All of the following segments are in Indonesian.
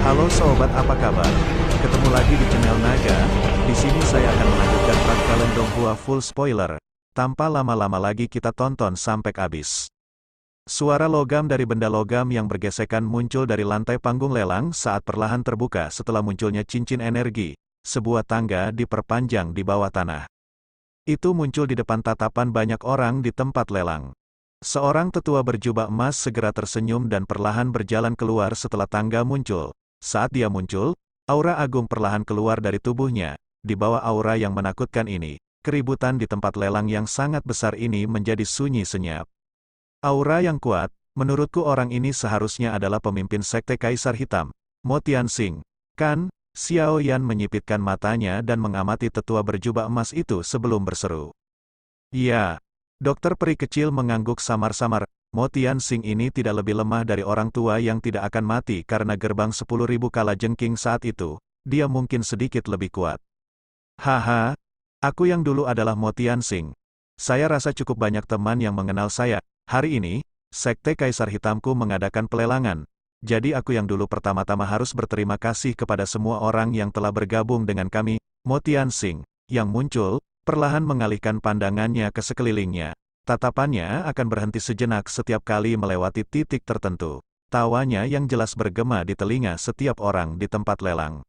Halo sobat, apa kabar? Ketemu lagi di channel Naga. Di sini saya akan melanjutkan Rangkalen Donghua full spoiler. Tanpa lama-lama lagi kita tonton sampai habis. Suara logam dari benda logam yang bergesekan muncul dari lantai panggung lelang saat perlahan terbuka setelah munculnya cincin energi. Sebuah tangga diperpanjang di bawah tanah. Itu muncul di depan tatapan banyak orang di tempat lelang. Seorang tetua berjubah emas segera tersenyum dan perlahan berjalan keluar setelah tangga muncul. Saat dia muncul, aura agung perlahan keluar dari tubuhnya. Di bawah aura yang menakutkan ini, keributan di tempat lelang yang sangat besar ini menjadi sunyi senyap. Aura yang kuat, menurutku orang ini seharusnya adalah pemimpin Sekte Kaisar Hitam, Mo Tianxing. Kan? Xiao Yan menyipitkan matanya dan mengamati tetua berjubah emas itu sebelum berseru. Ya, dokter peri kecil mengangguk samar-samar. Mo Tianxing ini tidak lebih lemah dari orang tua yang tidak akan mati karena gerbang 10.000 kalajengking saat itu. Dia mungkin sedikit lebih kuat. Haha, aku yang dulu adalah Mo Tianxing. Saya rasa cukup banyak teman yang mengenal saya. Hari ini, Sekte Kaisar Hitamku mengadakan pelelangan. Jadi aku yang dulu pertama-tama harus berterima kasih kepada semua orang yang telah bergabung dengan kami. Mo Tianxing, yang muncul, perlahan mengalihkan pandangannya ke sekelilingnya. Tatapannya akan berhenti sejenak setiap kali melewati titik tertentu. Tawanya yang jelas bergema di telinga setiap orang di tempat lelang.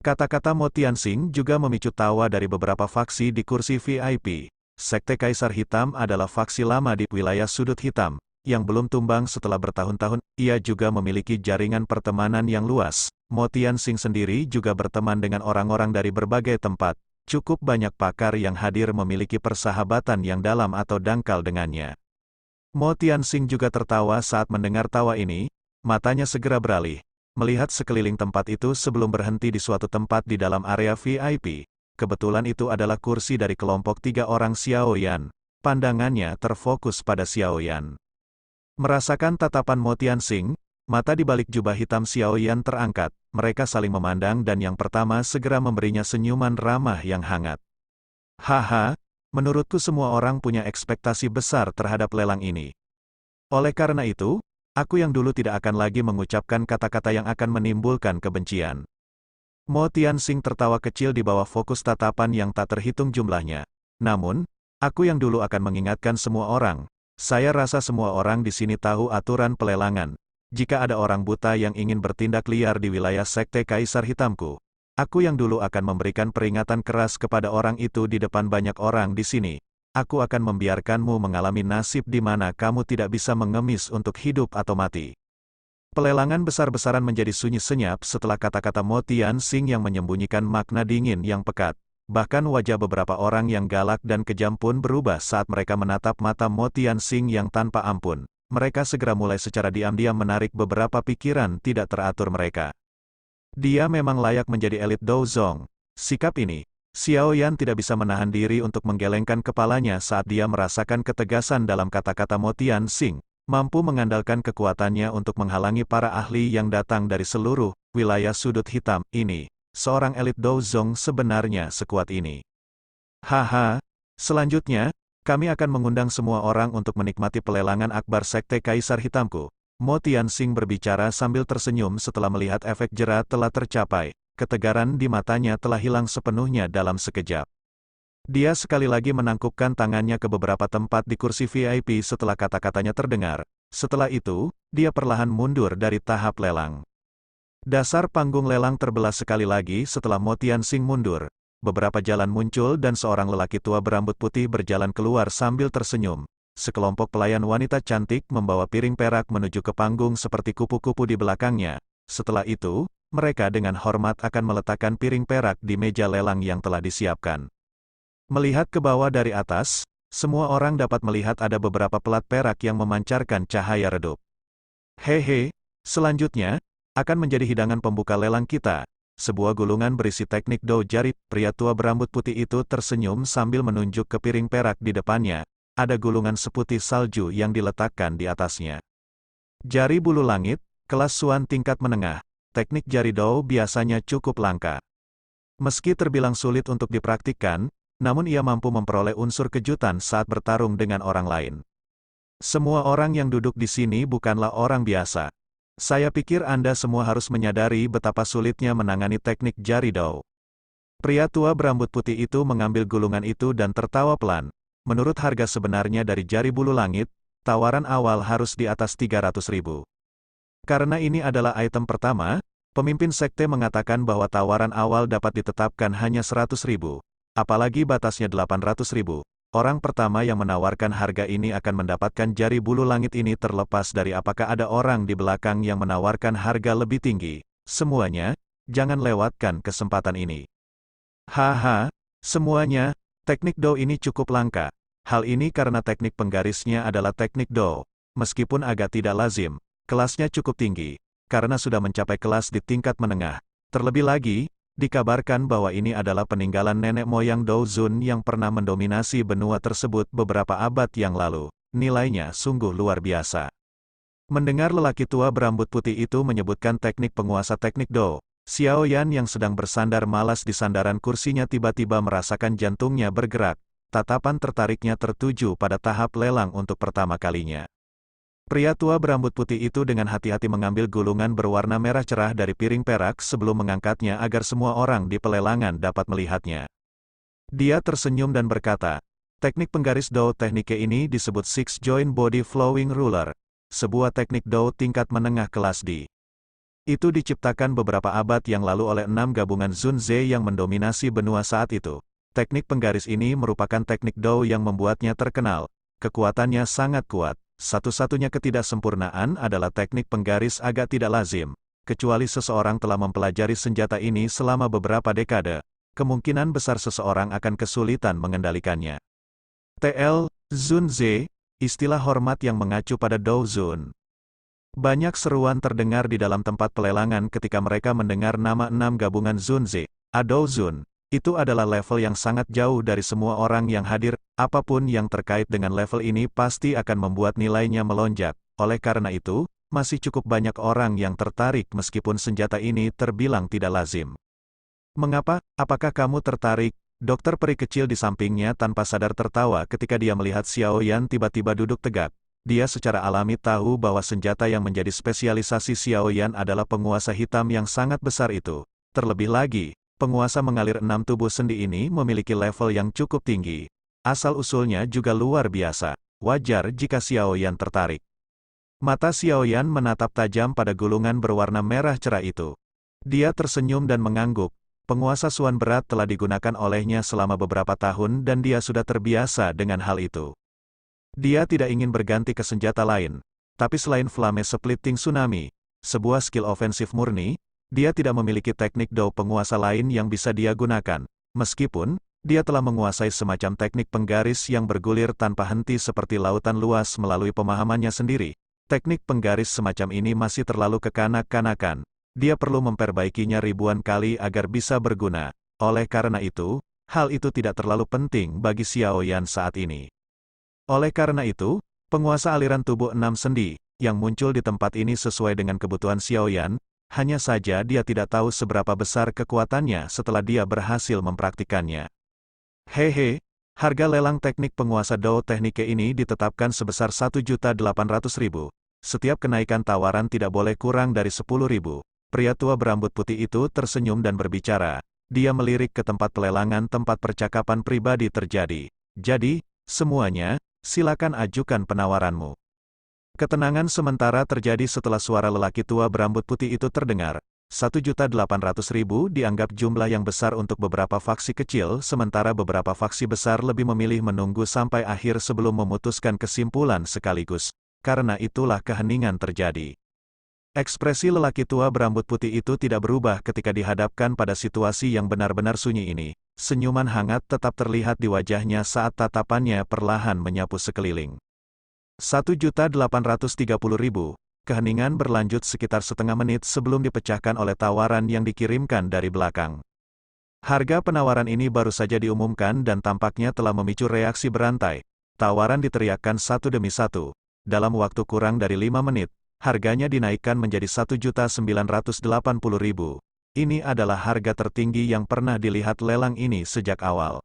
Kata-kata Mo Tianxing juga memicu tawa dari beberapa faksi di kursi VIP. Sekte Kaisar Hitam adalah faksi lama di wilayah sudut hitam, yang belum tumbang setelah bertahun-tahun. Ia juga memiliki jaringan pertemanan yang luas. Mo Tianxing sendiri juga berteman dengan orang-orang dari berbagai tempat. Cukup banyak pakar yang hadir memiliki persahabatan yang dalam atau dangkal dengannya. Mo Tianxing juga tertawa saat mendengar tawa ini, matanya segera beralih, melihat sekeliling tempat itu sebelum berhenti di suatu tempat di dalam area VIP. Kebetulan itu adalah kursi dari kelompok 3 orang Xiao Yan. Pandangannya terfokus pada Xiao Yan. Merasakan tatapan Mo Tianxing, mata di balik jubah hitam Xiao Yan terangkat. Mereka saling memandang dan yang pertama segera memberinya senyuman ramah yang hangat. Haha, menurutku semua orang punya ekspektasi besar terhadap lelang ini. Oleh karena itu, aku yang dulu tidak akan lagi mengucapkan kata-kata yang akan menimbulkan kebencian. Mo Tianxing tertawa kecil di bawah fokus tatapan yang tak terhitung jumlahnya. Namun, aku yang dulu akan mengingatkan semua orang. Saya rasa semua orang di sini tahu aturan pelelangan. Jika ada orang buta yang ingin bertindak liar di wilayah Sekte Kaisar Hitamku, aku yang dulu akan memberikan peringatan keras kepada orang itu di depan banyak orang di sini. Aku akan membiarkanmu mengalami nasib di mana kamu tidak bisa mengemis untuk hidup atau mati. Pelelangan besar-besaran menjadi sunyi senyap setelah kata-kata Mo Tianxing yang menyembunyikan makna dingin yang pekat. Bahkan wajah beberapa orang yang galak dan kejam pun berubah saat mereka menatap mata Mo Tianxing yang tanpa ampun. Mereka segera mulai secara diam-diam menarik beberapa pikiran tidak teratur mereka. Dia memang layak menjadi elit Douzong. Sikap ini, Xiao Yan tidak bisa menahan diri untuk menggelengkan kepalanya saat dia merasakan ketegasan dalam kata-kata Mo Tianxing, mampu mengandalkan kekuatannya untuk menghalangi para ahli yang datang dari seluruh wilayah sudut hitam ini. Seorang elit Douzong sebenarnya sekuat ini. Haha, selanjutnya, kami akan mengundang semua orang untuk menikmati pelelangan akbar Sekte Kaisar Hitamku. Mo Tianxing berbicara sambil tersenyum setelah melihat efek jera telah tercapai. Ketegaran di matanya telah hilang sepenuhnya dalam sekejap. Dia sekali lagi menangkupkan tangannya ke beberapa tempat di kursi VIP setelah kata-katanya terdengar. Setelah itu, dia perlahan mundur dari tahap lelang. Dasar panggung lelang terbelah sekali lagi setelah Mo Tianxing mundur. Beberapa jalan muncul dan seorang lelaki tua berambut putih berjalan keluar sambil tersenyum. Sekelompok pelayan wanita cantik membawa piring perak menuju ke panggung seperti kupu-kupu di belakangnya. Setelah itu, mereka dengan hormat akan meletakkan piring perak di meja lelang yang telah disiapkan. Melihat ke bawah dari atas, semua orang dapat melihat ada beberapa pelat perak yang memancarkan cahaya redup. Hehe, selanjutnya, akan menjadi hidangan pembuka lelang kita. Sebuah gulungan berisi teknik dou jari. Pria tua berambut putih itu tersenyum sambil menunjuk ke piring perak di depannya. Ada gulungan seputih salju yang diletakkan di atasnya. Jari bulu langit, kelas Suan tingkat menengah. Teknik jari dou biasanya cukup langka. Meski terbilang sulit untuk dipraktikkan, namun ia mampu memperoleh unsur kejutan saat bertarung dengan orang lain. Semua orang yang duduk di sini bukanlah orang biasa. Saya pikir Anda semua harus menyadari betapa sulitnya menangani teknik jari Dou. Pria tua berambut putih itu mengambil gulungan itu dan tertawa pelan. Menurut harga sebenarnya dari jari bulu langit, tawaran awal harus di atas 300.000. Karena ini adalah item pertama, pemimpin sekte mengatakan bahwa tawaran awal dapat ditetapkan hanya 100.000. Apalagi batasnya 800.000. Orang pertama yang menawarkan harga ini akan mendapatkan jari bulu langit ini terlepas dari apakah ada orang di belakang yang menawarkan harga lebih tinggi. Semuanya, jangan lewatkan kesempatan ini. Haha, semuanya, teknik Dou ini cukup langka. Hal ini karena teknik penggarisnya adalah teknik Dou. Meskipun agak tidak lazim, kelasnya cukup tinggi, karena sudah mencapai kelas di tingkat menengah. Terlebih lagi, dikabarkan bahwa ini adalah peninggalan nenek moyang Dou Zun yang pernah mendominasi benua tersebut beberapa abad yang lalu. Nilainya sungguh luar biasa. Mendengar lelaki tua berambut putih itu menyebutkan teknik penguasa teknik Dou, Xiao Yan yang sedang bersandar malas di sandaran kursinya tiba-tiba merasakan jantungnya bergerak. Tatapan tertariknya tertuju pada tahap lelang untuk pertama kalinya. Pria tua berambut putih itu dengan hati-hati mengambil gulungan berwarna merah cerah dari piring perak sebelum mengangkatnya agar semua orang di pelelangan dapat melihatnya. Dia tersenyum dan berkata, teknik penggaris Dou teknike ini disebut Six Joint Body Flowing Ruler, sebuah teknik Dou tingkat menengah kelas D. Itu diciptakan beberapa abad yang lalu oleh 6 gabungan Zun Ze yang mendominasi benua saat itu. Teknik penggaris ini merupakan teknik Dou yang membuatnya terkenal. Kekuatannya sangat kuat. Satu-satunya ketidaksempurnaan adalah teknik penggaris agak tidak lazim. Kecuali seseorang telah mempelajari senjata ini selama beberapa dekade, kemungkinan besar seseorang akan kesulitan mengendalikannya. TL, Zun Ze, istilah hormat yang mengacu pada Dou Zun. Banyak seruan terdengar di dalam tempat pelelangan ketika mereka mendengar nama 6 gabungan Zun Ze. Dou Zun. Itu adalah level yang sangat jauh dari semua orang yang hadir, apapun yang terkait dengan level ini pasti akan membuat nilainya melonjak. Oleh karena itu, masih cukup banyak orang yang tertarik meskipun senjata ini terbilang tidak lazim. Mengapa? Apakah kamu tertarik? Dokter peri kecil di sampingnya tanpa sadar tertawa ketika dia melihat Xiao Yan tiba-tiba duduk tegak. Dia secara alami tahu bahwa senjata yang menjadi spesialisasi Xiao Yan adalah penguasa hitam yang sangat besar itu. Terlebih lagi, penguasa mengalir 6 tubuh sendi ini memiliki level yang cukup tinggi. Asal-usulnya juga luar biasa. Wajar jika Xiao Yan tertarik. Mata Xiao Yan menatap tajam pada gulungan berwarna merah cerah itu. Dia tersenyum dan mengangguk. Penguasa Suan berat telah digunakan olehnya selama beberapa tahun dan dia sudah terbiasa dengan hal itu. Dia tidak ingin berganti ke senjata lain. Tapi selain Flame Splitting Tsunami, sebuah skill ofensif murni, dia tidak memiliki teknik Dou penguasa lain yang bisa dia gunakan. Meskipun, dia telah menguasai semacam teknik penggaris yang bergulir tanpa henti seperti lautan luas melalui pemahamannya sendiri. Teknik penggaris semacam ini masih terlalu kekanak-kanakan. Dia perlu memperbaikinya ribuan kali agar bisa berguna. Oleh karena itu, hal itu tidak terlalu penting bagi Xiao Yan saat ini. Oleh karena itu, penguasa aliran tubuh 6 sendi, yang muncul di tempat ini sesuai dengan kebutuhan Xiao Yan, hanya saja dia tidak tahu seberapa besar kekuatannya setelah dia berhasil mempraktikannya. Hehe, harga lelang teknik penguasa Dou teknike ini ditetapkan sebesar 1.800.000. Setiap kenaikan tawaran tidak boleh kurang dari 10.000. Pria tua berambut putih itu tersenyum dan berbicara. Dia melirik ke tempat pelelangan tempat percakapan pribadi terjadi. Jadi, semuanya, silakan ajukan penawaranmu. Ketenangan sementara terjadi setelah suara lelaki tua berambut putih itu terdengar. 1.800.000 dianggap jumlah yang besar untuk beberapa faksi kecil, sementara beberapa faksi besar lebih memilih menunggu sampai akhir sebelum memutuskan kesimpulan sekaligus. Karena itulah keheningan terjadi. Ekspresi lelaki tua berambut putih itu tidak berubah ketika dihadapkan pada situasi yang benar-benar sunyi ini. Senyuman hangat tetap terlihat di wajahnya saat tatapannya perlahan menyapu sekeliling. 1.830.000. Keheningan berlanjut sekitar setengah menit sebelum dipecahkan oleh tawaran yang dikirimkan dari belakang. Harga penawaran ini baru saja diumumkan dan tampaknya telah memicu reaksi berantai. Tawaran diteriakkan satu demi satu. Dalam waktu kurang dari 5 menit, harganya dinaikkan menjadi 1.980.000. Ini adalah harga tertinggi yang pernah dilihat lelang ini sejak awal.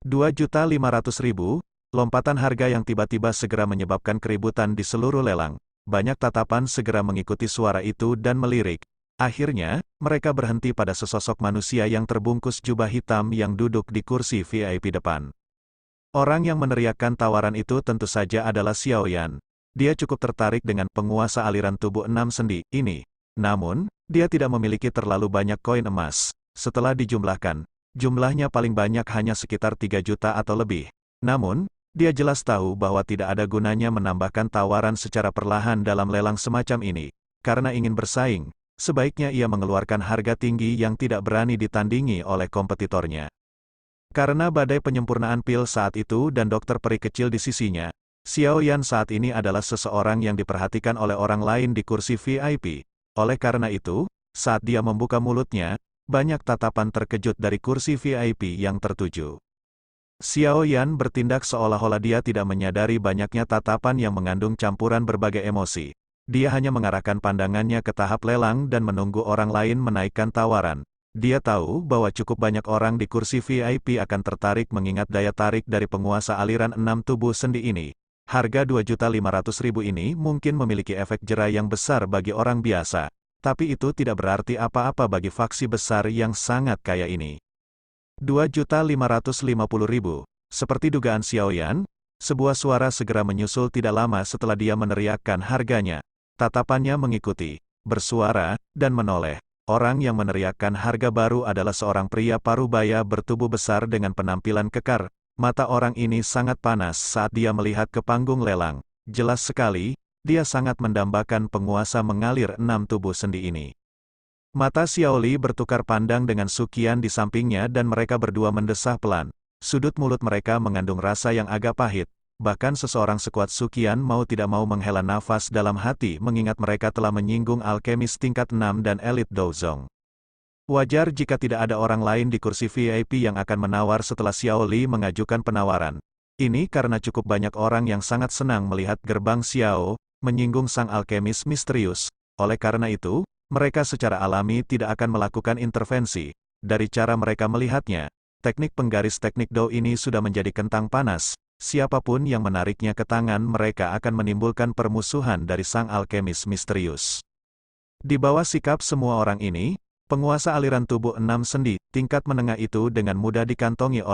2.500.000. Lompatan harga yang tiba-tiba segera menyebabkan keributan di seluruh lelang. Banyak tatapan segera mengikuti suara itu dan melirik. Akhirnya, mereka berhenti pada sesosok manusia yang terbungkus jubah hitam yang duduk di kursi VIP depan. Orang yang meneriakkan tawaran itu tentu saja adalah Xiaoyan. Dia cukup tertarik dengan penguasa aliran tubuh 6 sendi ini. Namun, dia tidak memiliki terlalu banyak koin emas. Setelah dijumlahkan, jumlahnya paling banyak hanya sekitar 3 juta atau lebih. Namun, dia jelas tahu bahwa tidak ada gunanya menambahkan tawaran secara perlahan dalam lelang semacam ini. Karena ingin bersaing, sebaiknya ia mengeluarkan harga tinggi yang tidak berani ditandingi oleh kompetitornya. Karena badai penyempurnaan pil saat itu dan dokter peri kecil di sisinya, Xiaoyan saat ini adalah seseorang yang diperhatikan oleh orang lain di kursi VIP. Oleh karena itu, saat dia membuka mulutnya, banyak tatapan terkejut dari kursi VIP yang tertuju. Xiaoyan bertindak seolah-olah dia tidak menyadari banyaknya tatapan yang mengandung campuran berbagai emosi. Dia hanya mengarahkan pandangannya ke tahap lelang dan menunggu orang lain menaikkan tawaran. Dia tahu bahwa cukup banyak orang di kursi VIP akan tertarik mengingat daya tarik dari penguasa aliran 6 tubuh sendi ini. Harga 2.500.000 ini mungkin memiliki efek jera yang besar bagi orang biasa. Tapi itu tidak berarti apa-apa bagi faksi besar yang sangat kaya ini. 2.550.000. Seperti dugaan Xiaoyan, sebuah suara segera menyusul tidak lama setelah dia meneriakkan harganya. Tatapannya mengikuti, bersuara, dan menoleh. Orang yang meneriakkan harga baru adalah seorang pria parubaya bertubuh besar dengan penampilan kekar. Mata orang ini sangat panas saat dia melihat ke panggung lelang. Jelas sekali, dia sangat mendambakan penguasa mengalir 6 tubuh sendi ini. Mata Xiaoli bertukar pandang dengan Suqian di sampingnya dan mereka berdua mendesah pelan. Sudut mulut mereka mengandung rasa yang agak pahit. Bahkan seseorang sekuat Suqian mau tidak mau menghela nafas dalam hati mengingat mereka telah menyinggung alkemis tingkat 6 dan elit Douzong. Wajar jika tidak ada orang lain di kursi VIP yang akan menawar setelah Xiaoli mengajukan penawaran. Ini karena cukup banyak orang yang sangat senang melihat gerbang Xiao menyinggung sang alkemis misterius. Oleh karena itu, mereka secara alami tidak akan melakukan intervensi. Dari cara mereka melihatnya, teknik penggaris teknik Dou ini sudah menjadi kentang panas. Siapapun yang menariknya ke tangan mereka akan menimbulkan permusuhan dari sang alkemis misterius. Di bawah sikap semua orang ini, penguasa aliran tubuh 6 sendi, tingkat menengah itu dengan mudah dikantongi